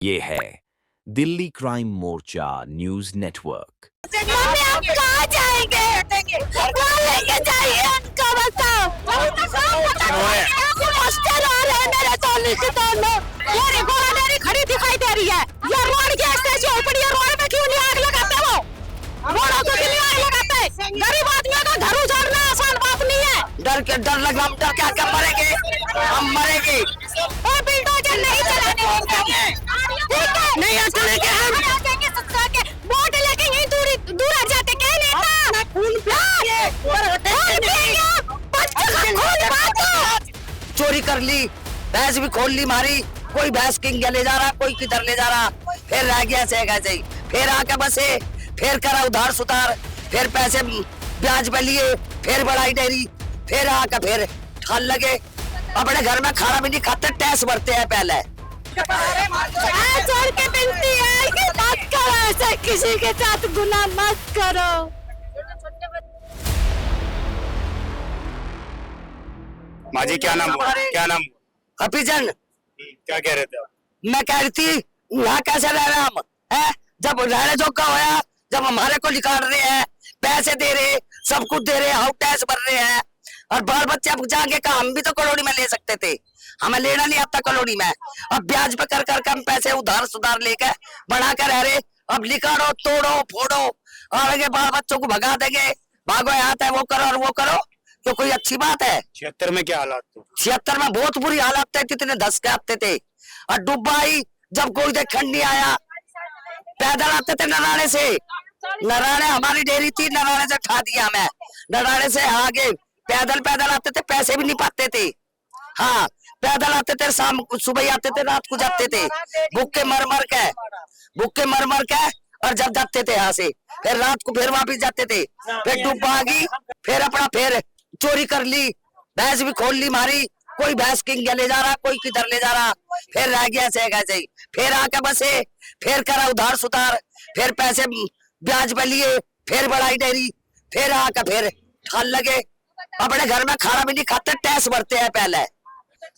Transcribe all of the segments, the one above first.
ये है दिल्ली क्राइम मोर्चा news network. Mummy हम कहाँ जाएंगे? कहाँ लेके जाइए उनको बताओ। हॉस्टल आ रहे हैं मेरे सोनी के दोनों। ये रिकॉर्ड मेरी खड़ी दिखाई दे रही है। ये रोड की एक्सेस हो पड़ी है, रोड पे क्यों नहीं आग लगाते वो? रोडों को क्यों नहीं आग लगाते? गरीब आदमियों का घर उजाड़ना आसान बात नहीं है। डर लग हम डर क्या मरेंगे, हम मरेंगे। और बिल्डोजर नहीं चलाने होंगे, ठीक है? नहीं चलेंगे हम। वोट लेके यहीं दूर हट जाते क्या नेता? चोरी कर ली, भैंस भी खोल ली मारी, कोई भैंस किंग ले जा रहा, कोई किधर ले जा रहा, फिर रह गया ऐसे ही, फिर आके बसे, फिर करा उधार सुधार, फिर पैसे ब्याज पे लिए, फिर बढ़ाई डेरी, फिर आके फिर ठाल लगे। अपने घर में खाना भी नहीं खाते, टैक्स भरते हैं पहले। छोड़ के बिनती है कि मत करो ऐसे, किसी के साथ गुनाह मत करो। माजी क्या नाम हफीजन, क्या कह रहे थे आप? मैं कह रही थी यहाँ कैसे रह रहे हम है? जब रहने जो का होया, जब हमारे को निकाल रहे हैं, पैसे दे रहे, सब कुछ दे रहे, हाउस टैक्स भर रहे हैं, और बाल बच्चे अब जाके कहा हम भी तो कॉलोनी में ले सकते थे, हमें लेना नहीं आता कॉलोनी में। अब ब्याज पे कर हम पैसे उधार सुधार लेकर बढ़ा कर रह रहे। अब निकालो, तोड़ो, फोड़ो, आगे बाल बच्चों को भगा देंगे, भागो यहाँ है वो करो और वो करो, तो कोई अच्छी बात है? 76 में क्या हालात थे? 76 में बहुत बुरी हालत थे, कितने धस के आते थे, और डुब्बाई जब कोई देखने नहीं आया, पैदल आते थे नराने से। नराने हमारी डेरी थी, नराने से उठा दिया हमें, नराने से आगे पैदल आते थे, पैसे भी नहीं पाते थे। हाँ, पैदल आते थे, शाम सुबह आते थे, रात को जाते थे, भूखे मर मर के, और जब जाते थे यहाँ से, फिर रात को फिर वापिस जाते थे, फिर डुब्बा गई, फिर अपना फिर चोरी कर ली, भैंस भी खोल ली मारी, कोई भैंस किंग ले जा रहा, कोई किधर ले जा रहा, फिर रह गया ऐसे ही, फिर आके बसे, फिर करा उधार सुधार, फिर पैसे ब्याज पे लिए, फिर बढ़ाई डेरी, फिर आके फिर ठाल लगे। अपने घर में खाना भी नहीं खाते, टैक्स भरते हैं पहले,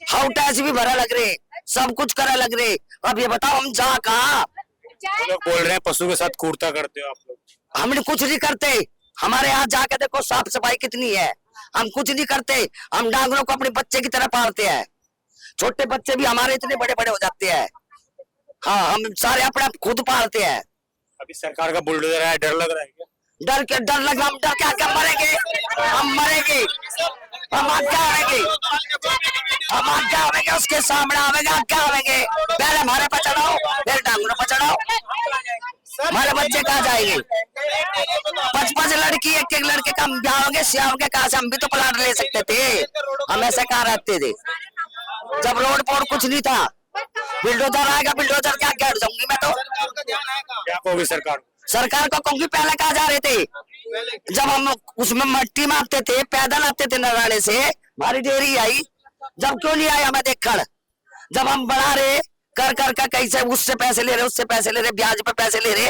हाउ टैक्स भी भरा लग रहे, सब कुछ करा लग रहे। अब ये बताओ हम जा कहाँ? लोग बोल रहे हैं पशु के साथ कूड़ता करते हो आप लोग। हमने कुछ नहीं करते, हमारे यहाँ जाके देखो साफ सफाई कितनी है, हम कुछ नहीं करते, हम डांगरों को अपने बच्चे की तरह पालते हैं, छोटे बच्चे भी हमारे इतने बड़े बड़े हो जाते हैं। हाँ, हम सारे अपने खुद पालते हैं। अभी सरकार का बुलडोजर है, डर लग रहा है क्या? डर लग रहा, हम डर क्या मरेंगे, हम मरेंगे, हम क्या आवेंगे, उसके सामने आवेंगे, क्या आवेंगे, पहले हमारे पर चढ़ाओ, फिर डांगरों पर चढ़ाओ, हमारे बच्चे कहाँ जाएंगे? 5-5 लड़की, एक लड़के का ब्याह होंगे, सिया होंगे, कहाँ से? हम भी तो प्लाट ले सकते थे, हम ऐसे कहाँ रहते थे? जब रोड पर कुछ नहीं था, बिल्डोजर आएगा, बिल्डोजर क्या हट जाऊंगी मैं तो। क्या कहोगे सरकार को कहूंगी, पहले कहाँ जा रहे थे? जब हम उसमें मट्टी मारते थे, पैदल आते थे नराने से, हमारी डेरी आई, जब क्यों नहीं आया हमें देखकर? जब हम बढ़ा रहे कर कैसे उससे पैसे ले रहे, उससे पैसे ले रहे, ब्याज पे पैसे ले रहे,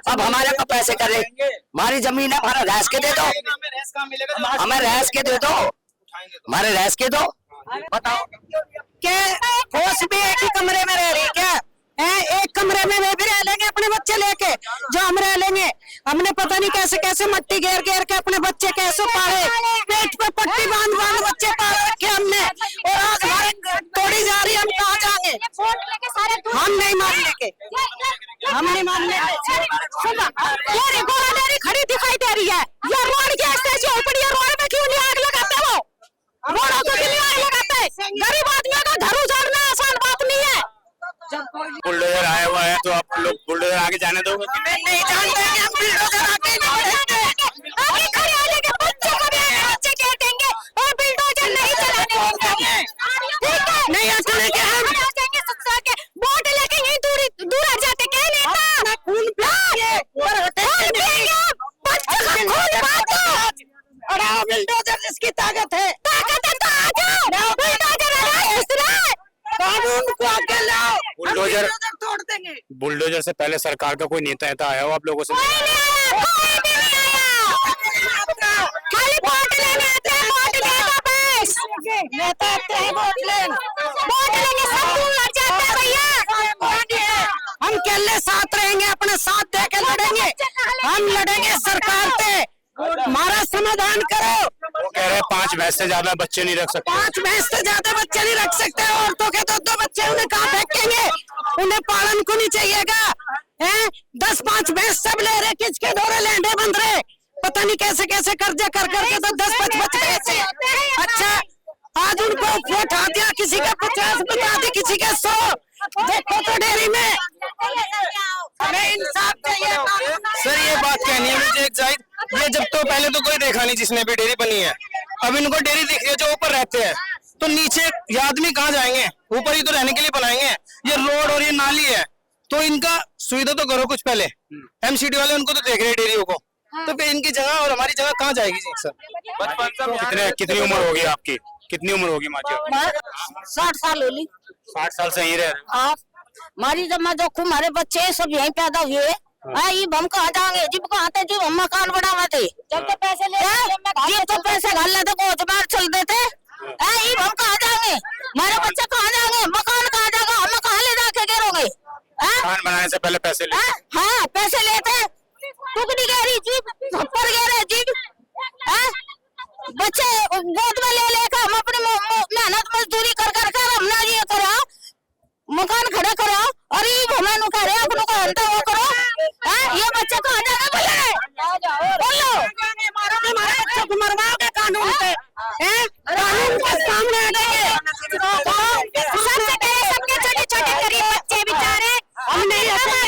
अब हमारे को पैसे करे, हमारी जमीन है, हमारा रैस के दे दो, हमें रैस के दे दो, हमारे रैस के दो। बताओ क्या होश भी एक ही कमरे में रह रही क्या है? एक कमरे में वे भी रह लेंगे अपने बच्चे लेके, जो हम रह लेंगे। हमने पता नहीं कैसे मट्टी घेर के अपने बच्चे कैसे पाले, पेट पे पट्टी बांध बच्चे पाल रखे हमने, और आज हमारे तोड़ी जा रही, हम कहाँ जाएंगे? हम नहीं मान लेंगे, हम नहीं मान लेंगे। ये रिकॉर्ड मेरी खड़ी दिखाई दे रही है, ये रोड की एक्सेस हो पड़ी है, रोड पे क्यों नहीं आग लगाते वो? रोडों को क्यों नहीं आग लगाते? गरीब आदमियों का घर उजाड़ना आसान बात नहीं है। बुलडोजर आया हुआ है, तो आप लोग बुलडोजर आगे जाने दोगे? नहीं जानते हैं, हम बुलडोजर आगे नहीं देंगे, आगे खड़े होने के बच्चे को भी आगे बच्चे कह देंगे, और बुलडोजर नहीं चलाने होंगे, ठीक है? नहीं चलेंगे हम। वोट लेके यहीं दूर हट जाते क्या नेता? खून बुलडोजर जिसकी ताकत है तो आ जाओ, बुलडोजर कानून को आगे लाओ, बुलडोजर तोड़ देंगे। बुलडोजर से पहले सरकार का कोई नेता आया हो आप लोगों से? कोई नहीं आया, खाली वोट लेने आते हैं, वोट ले दो बस। नेता आते हैं वोट लेने, सब दूर हट जाते हैं भैया। हम केले साथ रहेंगे, अपने साथ दे के लड़ेंगे, हम लड़ेंगे सरकार पे, हमारा समाधान करो। वो कह रहे हैं 5 भैंस से ज्यादा बच्चे नहीं रख सकते। 5 भैंस से ज्यादा बच्चे नहीं रख सकते, औरतों के 2 बच्चे उन्हें कहाँ फेंकेंगे, उन्हें पालन को नहीं चाहिएगा। 10-5 भैंस सब ले रहे, किसके दौरे लेंडे बंद रहे, पता नहीं कैसे कैसे कर्जा कर करके तो 10-5 भैंस। अच्छा, आज उनको उठा दिया, किसी का 50 बता दी, किसी के 100। देखो तो डेयरी में हमें इंसाफ चाहिए। सर ये बात कहनी है मुझे एक साइड, ये जब तो पहले तो कोई देखा नहीं जिसने भी डेयरी बनी है, अब इनको डेयरी दिख रही है जो ऊपर रहते हैं, तो नीचे ये आदमी कहाँ जाएंगे, ऊपर ही तो रहने के लिए बनाएंगे। ये रोड और ये नाली है, तो इनका सुविधा तो करो कुछ पहले। एमसीडी वाले उनको तो देख रहे हैं डेयरियों को, तो फिर इनकी जगह और हमारी जगह कहाँ जाएगी जी सर? कितनी उम्र होगी आपकी? कितनी उम्र होगी माँ जी? 60 साल होली। 60 साल से यहीं रह रहे हैं। आप हमारी जब मैं देखूं हमारे बच्चे सब यहीं पैदा हुए, ये हम कहाँ जाएंगे, जब कहाँ थे, जब हम मकान बनावे थे, जब तो पैसे ले जब तो पैसे घर लेते को बाहर चल देते, ये हम कहाँ जाएंगे, हमारे बच्चे कहाँ जाएंगे, मकान कहाँ जाएगा, हम कहाँ ले जाके गिरोगे। मकान बनाने से पहले पैसे ले। हाँ पैसे लेते, टुकड़ी गहरी जीप, थप्पड़ गहरे जीप, बच्चे गोद में ले लेकर हम अपनी मेहनत मजदूरी कर कर कर हमने ये करा, मकान खड़ा करा, और ये हमें नु करे अपनों को हंता वो करो। ये बच्चे को हटाना बोलो, हमारे बच्चों को मरवाओगे कानून पे, कानून के सामने आएंगे। सबसे पहले सबके छोटे छोटे गरीब बच्चे बेचारे, हमने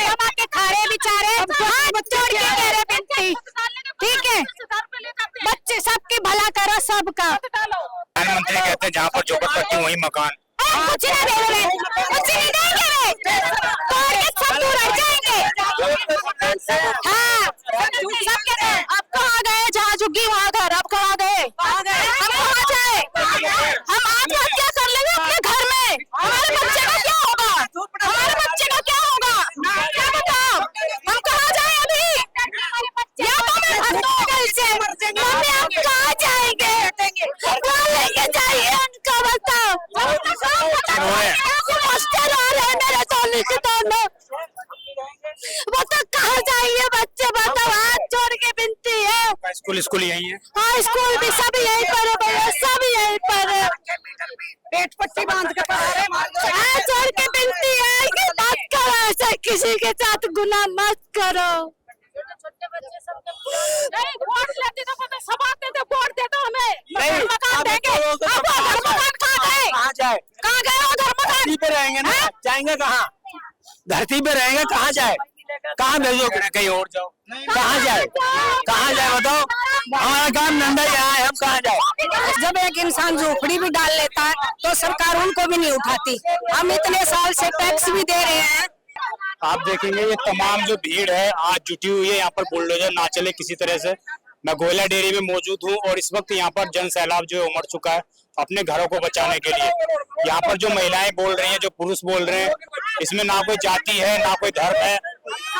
दबा के खा रहे बेचारे, हाथ जोड़ के कह रहे बेनती, ठीक है, बच्चे सबकी भला करो सबका। प्रधानमंत्री कहते हैं जहाँ पर झोपड़पट्टी वहीं मकान। कुछ नहीं दे रहे, कुछ नहीं देंगे, तोड़ के सब दूर हट जाएंगे। हाँ, अब कहाँ गए, जहाँ झुग्गी वहाँ घर, अब कहाँ गए, हम कहाँ जाए, हम आत्महत्या कर लेंगे अपने घर में, हमारे बच्चे का क्या होगा, हमारे बच्चे का क्या होगा, क्या बताओ, हम कहाँ जाए अभी, या तो मैं हॉस्पिटल से, मम्मी हम कहाँ जाएंगे, कहाँ लेके जाइए उनका बताओ। हॉस्टल आ रहे हैं मेरे सोनी के दोनों, वो तो कहाँ जाइए बच्चे, बताओ, हाथ जोड़ के विनती है। स्कूल यही है? हाँ स्कूल भी सब यहीं पर है भैया, सब यहीं पर है, पेट पट्टी बांध के पढ़ा रहे, हाथ जोड़ के विनती है कि मत करो ऐसा, किसी के साथ गुनाह मत करो। छोटे बच्चे सब वोट लेते तो सब आते थे, वोट देते हमें, मकान देंगे, अब घर मकान कहाँ गए, कहाँ जाए, कहाँ गए उधर मकान, धरती पे रहेंगे ना, जाएंगे कहाँ, धरती पे रहेंगे, कहाँ जाए, कहाँ भेजोगे, कहीं और जाओ। कहाँ जाए, कहाँ जाए बताओ, हमारा काम नंदा यहाँ है, हम कहाँ जाए। जब एक इंसान झोपड़ी भी डाल लेता है तो सरकार उनको भी नहीं उठाती, हम इतने साल से टैक्स भी दे रहे हैं। आप देखेंगे ये तमाम जो भीड़ है आज जुटी हुई है, यहाँ पर बुलडोजर ना चले किसी तरह से। मैं गोयला डेयरी में मौजूद हूँ और इस वक्त यहाँ पर जन सैलाब जो है उमड़ चुका है अपने घरों को बचाने के लिए। यहाँ पर जो महिलाएं बोल रही हैं, जो पुरुष बोल रहे हैं, इसमें ना कोई जाति है ना कोई धर्म है,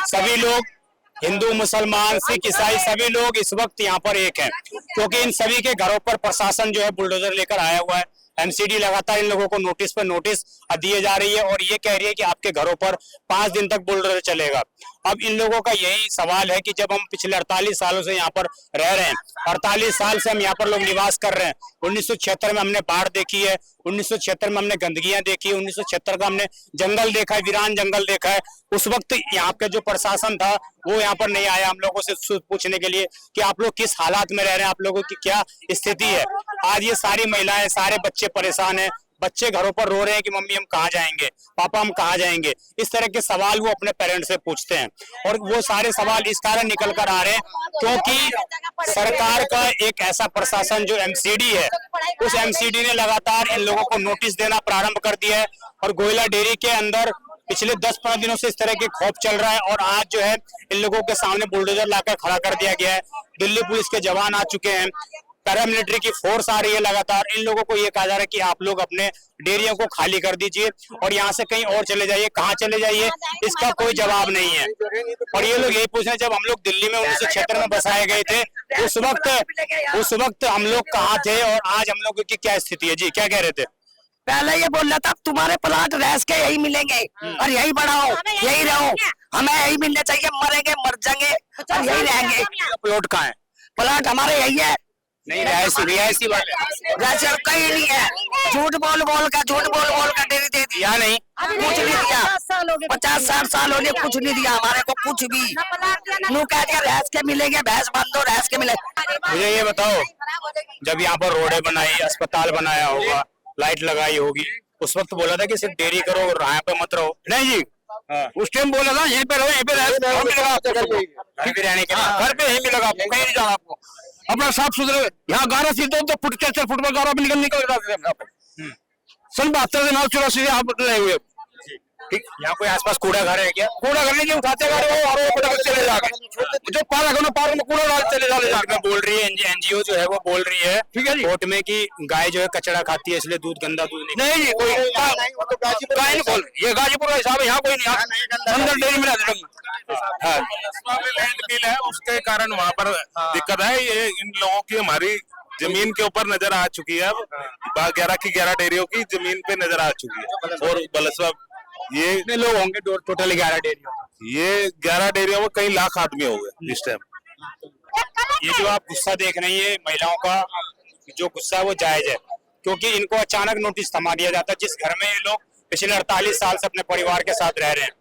सभी लोग हिंदू मुसलमान सिख ईसाई सभी लोग इस वक्त यहाँ पर एक हैं, क्योंकि इन सभी के घरों पर प्रशासन जो है बुलडोजर लेकर आया हुआ है। एमसीडी लगातार इन लोगों को नोटिस पर नोटिस दिए जा रही है और ये कह रही है कि आपके घरों पर 5 दिन तक बुलडोजर चलेगा। अब इन लोगों का यही सवाल है कि जब हम पिछले 48 सालों से यहाँ पर रह रहे हैं, 48 साल से हम यहाँ पर लोग निवास कर रहे हैं। 1976 में हमने बाढ़ देखी है, 1976 में हमने गंदगियां देखी है, 1976 का हमने जंगल देखा है, वीरान जंगल देखा है। उस वक्त यहाँ का जो प्रशासन था वो यहाँ पर नहीं आया हम लोगों से पूछने के लिए कि आप लोग किस हालात में रह रहे हैं, आप लोगों की क्या स्थिति है। आज ये सारी महिलाएं सारे बच्चे परेशान हैं, बच्चे घरों पर रो रहे हैं कि मम्मी हम कहाँ जाएंगे, पापा हम कहाँ जाएंगे। इस तरह के सवाल वो अपने पेरेंट्स से पूछते हैं और वो सारे सवाल इस कारण निकल कर आ रहे हैं क्योंकि सरकार का एक ऐसा प्रशासन जो एमसीडी है, उस एमसीडी ने लगातार इन लोगों को नोटिस देना प्रारंभ कर दिया है और गोयला डेयरी के अंदर पिछले 10-15 दिनों से इस तरह के खौफ चल रहा है और आज जो है इन लोगों के सामने बुलडोजर लाकर खड़ा कर दिया गया है। दिल्ली पुलिस के जवान आ चुके हैं, पैरामिलिट्री की फोर्स आ रही है लगातार। इन लोगों को ये कहा जा रहा है कि आप लोग अपने डेयरियों को खाली कर दीजिए और यहाँ से कहीं और चले जाइए। कहाँ चले जाइए इसका कोई जवाब नहीं है। और ये लोग यही पूछ रहे हैं, जब हम लोग दिल्ली में 1976 में बसाए गए थे उस वक्त हम लोग कहाँ थे और आज हम लोगों की क्या स्थिति है। जी क्या कह रहे थे? पहले ये बोल रहा था तुम्हारे प्लाट रह के यही मिलेंगे और यही बढ़ाओ, यही रहो, हमें यही मिलने चाहिए, मरेंगे मर जाएंगे और यही रहेंगे। प्लॉट कहाँ है? प्लाट हमारे यही है, नहीं रिहायशी वाले वैसे कहीं नहीं है। झूठ बोल बोल का डेरी दे दिया, नहीं कुछ नहीं दिया। 50-60 साल हो गए, कुछ नहीं दिया हमारे को, कुछ भी। नू कह दिया रैस के मिलेंगे, भैंस बंद हो रैस के मिलेंगे। मुझे ये बताओ, जब यहाँ पर रोडें बनाई, अस्पताल बनाया होगा, लाइट लगाई होगी, उस वक्त बोला था कि सिर्फ डेयरी करो और यहाँ पे मत रहो? नहीं जी, उस टाइम बोला था यहीं पे रहो, यहीं पे रहने के लिए, घर पे यहीं मिलेगा आपको, कहीं नहीं जाना आपको। अपना साफ सुथरे यहाँ गारा सीधे तो फुट 4 फुट में गारा भी निकल जाते। सन 72 से 84 से आप रहे हुए। ठीक, यहाँ कोई आसपास कूड़ा घर है क्या? कूड़ा घर नहीं, उठाते गाड़ी वो और कूड़ा घर चले जाके जो पार्क है पार्क में कूड़ा डाल चले जाते जाके। बोल रही है एनजीओ जो है वो बोल रही है, ठीक है जी, कोर्ट में कि गाय जो है कचरा खाती है इसलिए दूध गंदा दूध नहीं जी, कोई गाय नहीं बोल, ये गाजीपुर का हिसाब है, यहाँ कोई नहीं, अंदर डेयरी में रहते लैंड डील है, उसके कारण वहाँ पर दिक्कत है। ये इन लोगों की हमारी जमीन के ऊपर नजर आ चुकी है, अब 11 की 11 डेयरियों की जमीन पे नजर आ चुकी है। और बलसवा ये कितने लोग होंगे टोटल 11 डेयरी? ये 11 डेयरियों में कई लाख आदमी हो गए इस टाइम। ये जो आप गुस्सा देख रही है महिलाओं का, जो गुस्सा है वो जायज है, क्योंकि इनको अचानक नोटिस थमा दिया जाता है। जिस घर में ये लोग पिछले 48 साल से अपने परिवार के साथ रह रहे हैं,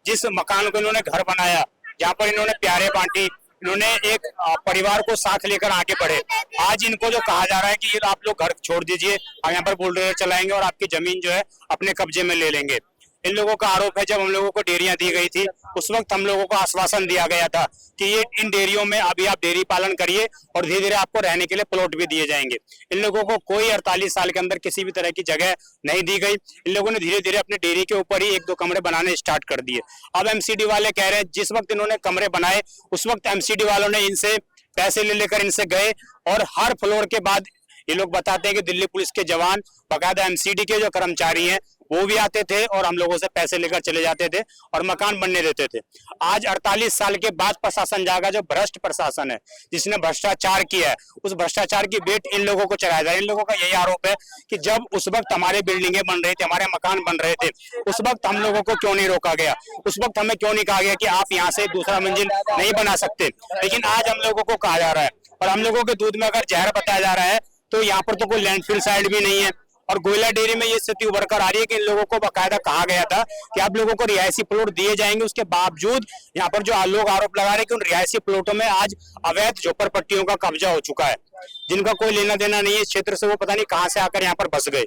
जिस मकान को इन्होंने घर बनाया, जहाँ पर इन्होंने प्यारे बांटी, इन्होंने एक परिवार को साथ लेकर आगे बढ़े, आज इनको जो कहा जा रहा है कि ये आप लोग घर छोड़ दीजिए, हम यहाँ पर बुलडोजर चलाएंगे और आपकी जमीन जो है अपने कब्जे में ले लेंगे। इन लोगों का आरोप है जब हम लोगों को डेयरियां दी गई थी, उस वक्त हम लोगों को आश्वासन दिया गया था कि ये इन डेयरियों में अभी आप डेयरी पालन करिए और धीरे धीरे आपको रहने के लिए प्लॉट भी दिए जाएंगे। इन लोगों को कोई 48 साल के अंदर किसी भी तरह की जगह नहीं दी गई। इन लोगों ने धीरे धीरे अपने डेयरी के ऊपर ही 1-2 कमरे बनाने स्टार्ट कर दिए। अब एमसीडी वाले कह रहे हैं जिस वक्त इन्होंने कमरे बनाए उस वक्त एमसीडी वालों ने इनसे पैसे ले लेकर इनसे गए और हर फ्लोर के बाद ये लोग बताते हैं कि दिल्ली पुलिस के जवान, बाकायदा एमसीडी के जो कर्मचारी हैं वो भी आते थे और हम लोगों से पैसे लेकर चले जाते थे और मकान बनने देते थे। आज 48 साल के बाद प्रशासन जागा, जो भ्रष्ट प्रशासन है जिसने भ्रष्टाचार किया है, उस भ्रष्टाचार की बेट इन लोगों को चढ़ाया जाए। इन लोगों का यही आरोप है कि जब उस वक्त हमारे बिल्डिंगें बन रही थी, हमारे मकान बन रहे थे, उस वक्त हम लोगों को क्यों नहीं रोका गया, उस वक्त हमें क्यों नहीं कहा गया कि आप यहाँ से दूसरा मंजिल नहीं बना सकते। लेकिन आज हम लोगों को कहा जा रहा है और हम लोगों के दूध में अगर जहर बताया जा रहा है तो यहाँ पर तो कोई लैंडफिल साइड भी नहीं है। और गोयला डेयरी में ये स्थिति उभर कर आ रही है कि इन लोगों को बाकायदा कहा गया था कि आप लोगों को रिहायशी प्लॉट दिए जाएंगे, उसके बावजूद यहाँ पर जो लोग आरोप लगा रहे हैं कि उन रिहायशी प्लॉटों में आज अवैध झोपड़पट्टियों का कब्जा हो चुका है, जिनका कोई लेना देना नहीं है इस क्षेत्र से, वो पता नहीं कहाँ से आकर यहाँ पर बस गए।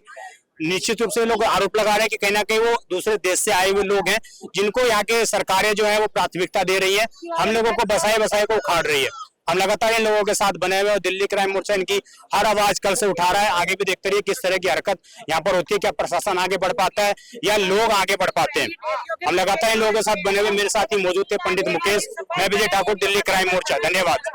निश्चित रूप से लोग आरोप लगा रहे हैं कि कहीं ना कहीं वो दूसरे देश से आए हुए लोग हैं जिनको यहाँ के सरकारें जो है वो प्राथमिकता दे रही है, हम लोगों को बसाए को उखाड़ रही है। हम लगातार इन लोगों के साथ बने हुए और दिल्ली क्राइम मोर्चा इनकी हर आवाज कल से उठा रहा है। आगे भी देखते रहिए किस तरह की हरकत यहाँ पर होती है, क्या प्रशासन आगे बढ़ पाता है या लोग आगे बढ़ पाते हैं। हम लगातार इन लोगों के साथ बने हुए, मेरे साथ ही मौजूद थे पंडित मुकेश, मैं विजय ठाकुर, दिल्ली क्राइम मोर्चा। धन्यवाद।